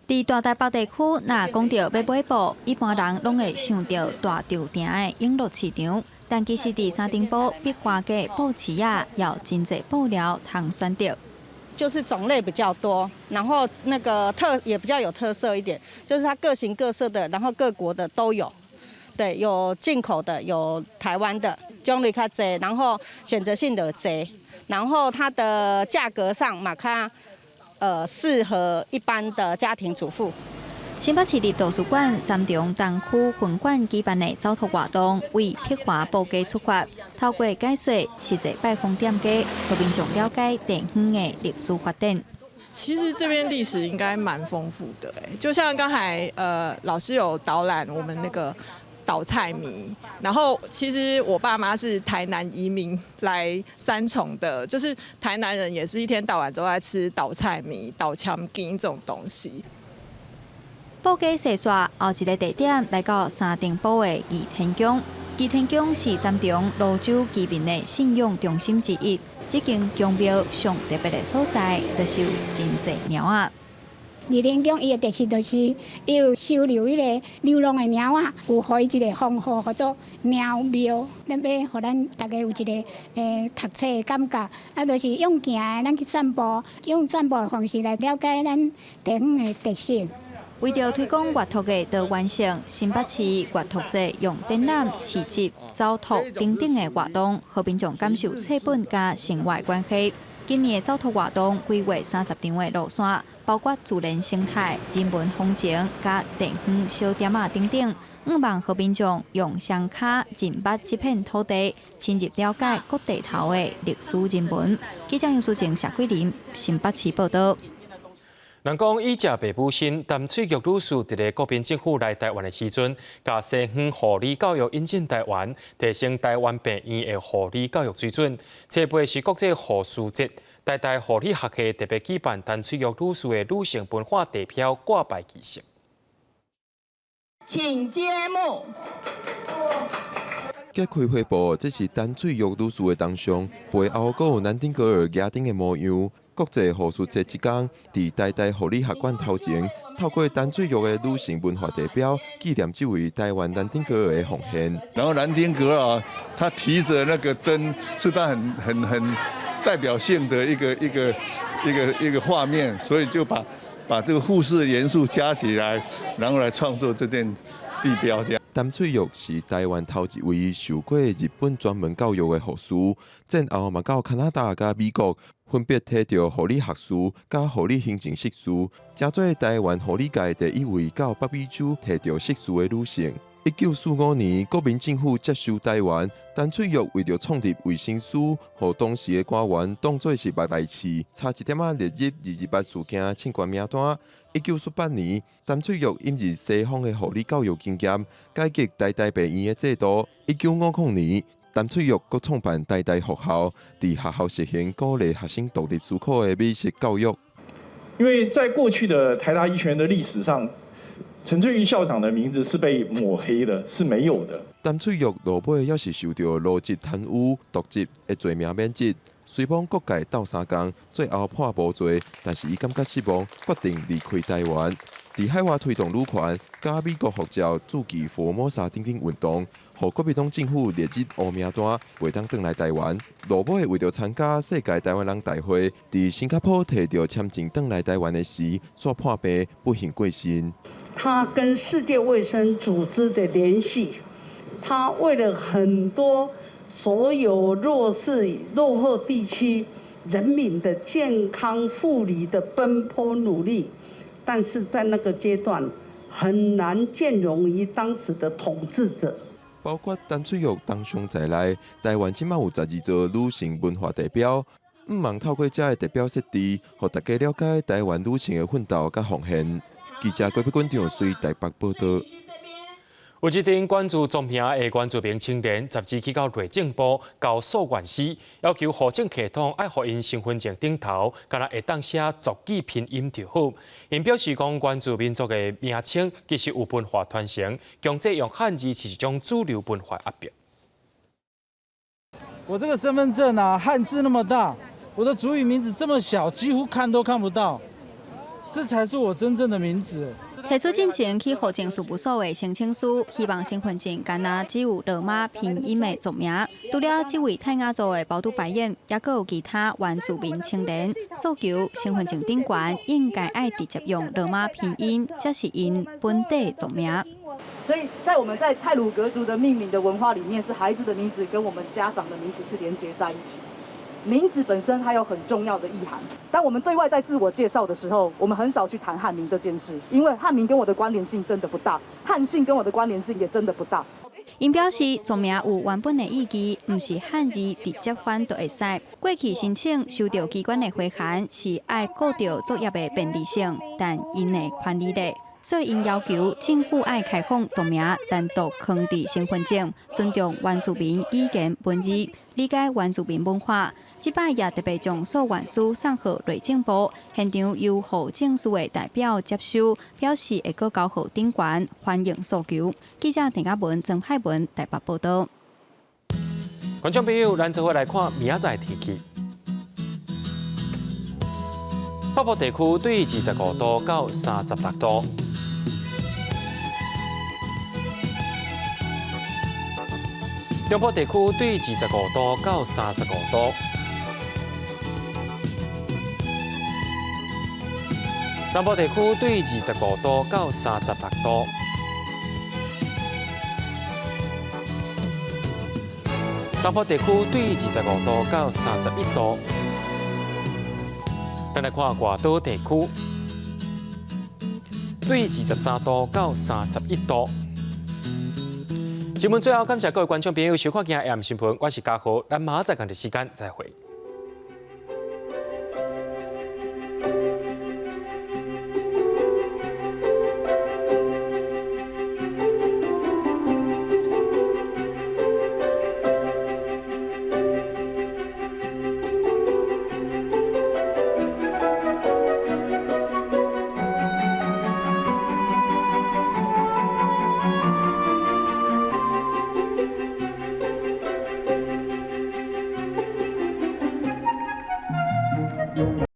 伫大台北地区，若讲到要买布，一般人拢会想到大稻埕的永乐市场，但其实伫三重埔碧华街布市仔，有真侪布料通选择。就是种类比较多，然后那个也比较有特色一点，就是它各形各色的，然后各国的都有。对，有进口的，有台湾的，种类较侪，然后选择性的侪，然后它的价格上嘛，它适合一般的家庭主妇。新北市立图书馆三重东区分馆举办的走读活动，为碧华布街出发，透过解说实际拜访店家，和民众了解地方的历史发展。其实这边历史应该蛮丰富的，就像刚才老师有导览我们那个岛菜迷，然后其实我爸妈是台南移民来三重的，就是台南人也是一天到晚都在吃岛菜迷、岛枪筋这种东西。布街细刷后一个地点来到三重埔的义天宫，义天宫是三重泸州居民的信仰中心之一。这间宫庙上特别的所在，就是有真侪猫仔。义天宫伊的特色就是伊有收留迄个流浪的猫仔，有互伊一个封号叫做猫庙，咱要互咱大家有一个读册的感觉，就是用行的咱去散步，用散步的方式来了解咱地方的特色。为着推广阅读的多元性，新北市阅读节用展览、市集、走读等等的活动，和民众感受册本加生活关系。今年的走读活动规划30场的路线，包括自然生态、人文风情、加地方小店啊等等。希望和民众用双脚进捌这片土地，深入了解各地头的历史人文。记者杨淑静、谢桂林，新北市报道。人讲以食爸母亲，淡水玉女士伫个国民政府来台湾的时阵，甲西方护理教育引进台湾，提升台湾病院的护理教育水准。这杯是国际护士节，台护理学系特别举办淡水玉女士的女性文化地标挂牌仪式。请揭幕。揭开会报，这是淡水玉女士的铜像，背后阁有南丁格尔雅典的模样。国际护士节即天，伫台护理学馆头前，透过淡水玉的女性文化地标，纪念这位台湾南丁格尔的奉献。然后南丁格尔他提着那个灯，是他很代表性的一个画面，所以就把这个护士的元素加起来，然后来创作这件地标这样。陈翠玉是台湾头一位受过日本专门教育的护士，战后嘛到加拿大甲美国，分别摕到护理学士甲护理行政硕士，成做台湾护理界第一位到北美洲摕到硕士的女性。1945年，国民政府接收台湾，陈翠玉为着创立卫生署，和当时的官员当作是目大事，差一点列入228事件庆关名单。1918年，陈翠玉引入西方的护理教育经验，改革台大病院的制度。1950年，陈翠玉阁创办台大学校，伫学校实行鼓励学生独立思考的美式教育。因为在过去的台大医学院的历史上，陈翠玉校长的名字是被抹黑的，是没有的。陈翠玉落尾也是受到罗织贪污、渎职的罪名免职，虽帮各界斗相共，最后判无罪，但是伊感觉失望，决定离开台湾。伫海外推动女权、甲美国护照、注记福尔摩沙等等运动，互国民党政府列入黑名单，袂当转来台湾。落尾为着参加世界台湾人大会，伫新加坡摕到签证转来台湾的时，煞破病不幸过身。他跟世界卫生组织的联系，他为了很多所有弱势、落后地区人民的健康护理的奔波努力，但是在那个阶段很难兼容于当时的统治者。包括陈翠玉当上在内，台湾即马有12座女性文化代表，毋忙透过这个代表设置，互大家了解台湾女性的奋斗甲奉献。记者郭碧君张随台北报道。有一名关注宗平的原住民青年，10日去到内政部交诉愿书，要求户政系统爱互因身份证顶头，敢若会当写族语拼音就好。因表示讲，原住民族的名称其实有文化传承，强制用汉字是一种主流文化压迫。我这个身份证啊，汉字那么大，我的族语名字这么小，几乎看都看不到。这才是我真正的名字。提出进前去户政事务所的申请书，希望身份证敢若只有罗马拼音的族名。除了这位泰雅族的包督白燕，也有其他原住民青年诉求身份证顶悬应该爱直接用罗马拼音，这是因本地族名。所以在我们在太鲁阁族的命名的文化里面，是孩子的名字跟我们家长的名字是连结在一起。名字本身还有很重要的意涵。当我们对外在自我介绍的时候，我们很少去谈汉名这件事，因为汉名跟我的关联性真的不大，汉姓跟我的关联性也真的不大。因表示，族名有原本的意义，不是汉字直接翻就会使。过去申请收到机关的回函，是爱顾到作业的便利性，但因的权利的。所以，因要求政府爱开放族名单独放伫身份证，尊重原住民语言本字，理解原住民文化。这摆也特别将诉愿书送予内政部，现场由户政司的代表接收，表示会搁交予顶悬，欢迎诉求。记者田家文、曾海文台北报道。观众朋友，咱做伙来看明仔载天气。北部地区对25度到36度。中部地区对25度到35度。南部地区对25度到36度，东部地区对25度到31度。再来看外岛地区，对23度到31度。新闻最后感谢各位观众朋友收看今日的新闻，我是嘉豪，咱明仔载同一时间再会。